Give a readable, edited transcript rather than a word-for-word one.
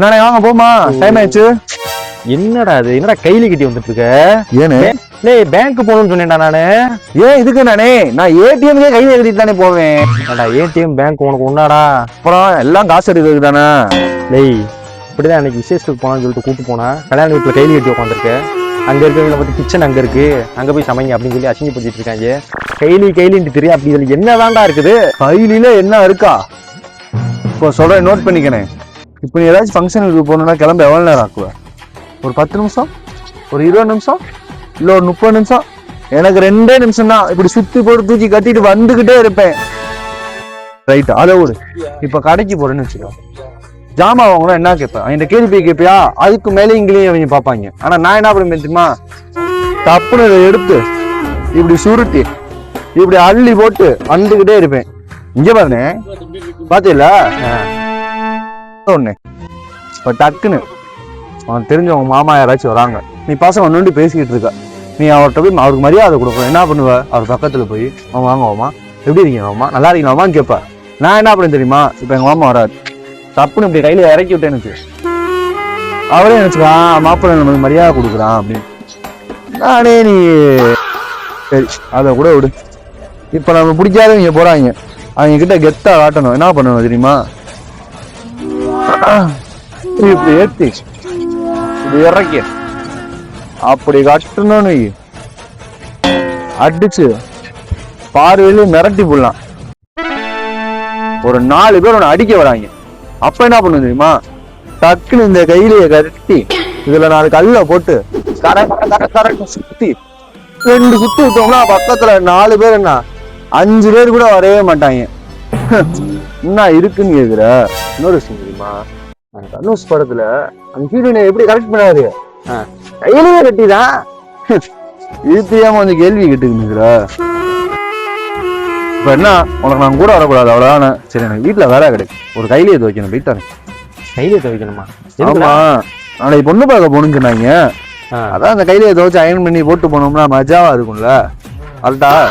நானே வாங்க போமா, டைம் ஆயிடுச்சு. என்னடா அது, என்னடா கையில கட்டி வந்துட்டு இருக்க? ஏன்னு பேங்க் போகணும்னு சொன்னேன்டா நானு. ஏன் இதுக்கு நானே நான் ஏடிஎம்கே கையில எழுதிட்டு தானே போவேன். ஏடிஎம் பேங்க் உனக்கு ஒன்னாடா? அப்புறம் எல்லாம் காசு எடுக்கிறது தானே. டேய் இப்படிதான் அன்னைக்கு விசேஷத்துக்கு போனான்னு சொல்லிட்டு கூட்டு போனா கல்யாண வீட்டுல கையில கட்டி உட்காந்துருக்க. அங்க இருக்கிறவங்க பத்தி கிச்சன் அங்க இருக்கு, அங்க போய் சமைங்க அப்படின்னு சொல்லி அசிங்கப்படுத்திட்டு இருக்காங்க. கைலின்ட்டு தெரியும் அப்படி சொல்லி என்னதான்டா இருக்குது? கையில என்ன இருக்கா இப்போ சொல்றேன், நோட் பண்ணிக்கணே. இப்போ நீ ஏதாச்சும் ஃபங்க்ஷனுக்கு போகணும்னா கிளம்ப எவ்வளோ நேரம் ஆக்குவ? ஒரு 10 நிமிஷம், ஒரு 20 நிமிஷம், இல்லை ஒரு 30 நிமிஷம்? எனக்கு 2 நிமிஷம் தான். இப்படி சுத்தி போட்டு தூக்கி கட்டிட்டு வந்துகிட்டே இருப்பேன். ரைட், அதை விடு. இப்ப கடைக்கு போறேன்னு வச்சுக்கோ, ஜாமா வாங்கணும் என்ன கேட்பேன், அவங்க கேள்வி கேட்பியா? அதுக்கு மேலே இங்கேயும் அவங்க பார்ப்பாங்க. ஆனா நான் என்ன பண்ணுவேன் தெரியுமா? தப்புன்னு இதை எடுத்து இப்படி சுருட்டி இப்படி அள்ளி போட்டு வந்துகிட்டே இருப்பேன். இங்க பாருனே, பாத்தீங்கள ஒண்ணு. இப்ப டக்குன்னு அவன் தெரிஞ்சவங்க மாமா யாராச்சும் வராங்க, நீ பசங்க ஒன்னு பேசிக்கிட்டு இருக்க, நீ அவர்கிட்ட போய் அவருக்கு மரியாதை கொடுக்கணும். என்ன பண்ணுவ? அவர் பக்கத்துல போய் வாங்க மாமா, எப்படி இருக்கீங்க மாமா, நல்லா இருக்கீங்க மாமான்னு கேட்ப. நான் என்ன பண்ணேன் தெரியுமா? இப்ப எங்க மாமா வராது, தப்புன்னு இப்படி கையில இறக்கி விட்டேன்னு அவரே நினைச்சுக்கான் மாப்பிள்ளை நமக்கு மரியாதை கொடுக்குறான் அப்படின்னு. நானே நீ சரி அதை கூட விடு. இப்ப நம்ம பிடிக்காதவங்க போறாங்க, அவங்க கிட்ட கெத்தா காட்டணும். என்ன பண்ணணும் தெரியுமா? இப்படி ஏத்தி இப்படி இறக்கி அப்படி கட்டணும்னு அடிச்சு பார்வையில மிரட்டி போடலாம். ஒரு 4 பேர் உன்னை அடிக்க வராங்க, அப்ப என்ன பண்ணும் தெரியுமா? டக்குன்னு இந்த கையிலேயே கட்டி இதுல 4 கல்ல போட்டு சுத்தி 2 சுத்தி விட்டோம்னா பக்கத்துல 4 பேர் என்ன 5 பேர் கூட வரவே மாட்டாங்க. என்ன இருக்குன்னு கேக்குற? இன்னொரு விஷயம் தெரியுமா? தனுஷ் படத்துல அந்த ஹீரோயினை எப்படி கரெக்ட் பண்ணாரு? கையிலேயே கட்டிதான். இது தெரியாம வந்து கேள்வி கேட்டுக்கிற. இப்ப என்ன, உனக்கு நான் கூட வரக்கூடாது அவ்வளவுதானே? சரி, எனக்கு வீட்டுல வேலை கிடைக்கும், ஒரு கையிலேயே துவைக்கணும், போயிட்டாரு. கையிலே துவைக்கணுமா? ஆமா, நாளைக்கு பொண்ணு பார்க்க போகணும்னு சொன்னாங்க. அதான் அந்த கையிலேயே துவைச்சு அயன் பண்ணி போட்டு போனோம்னா மஜாவா இருக்கும்ல. அதுதான்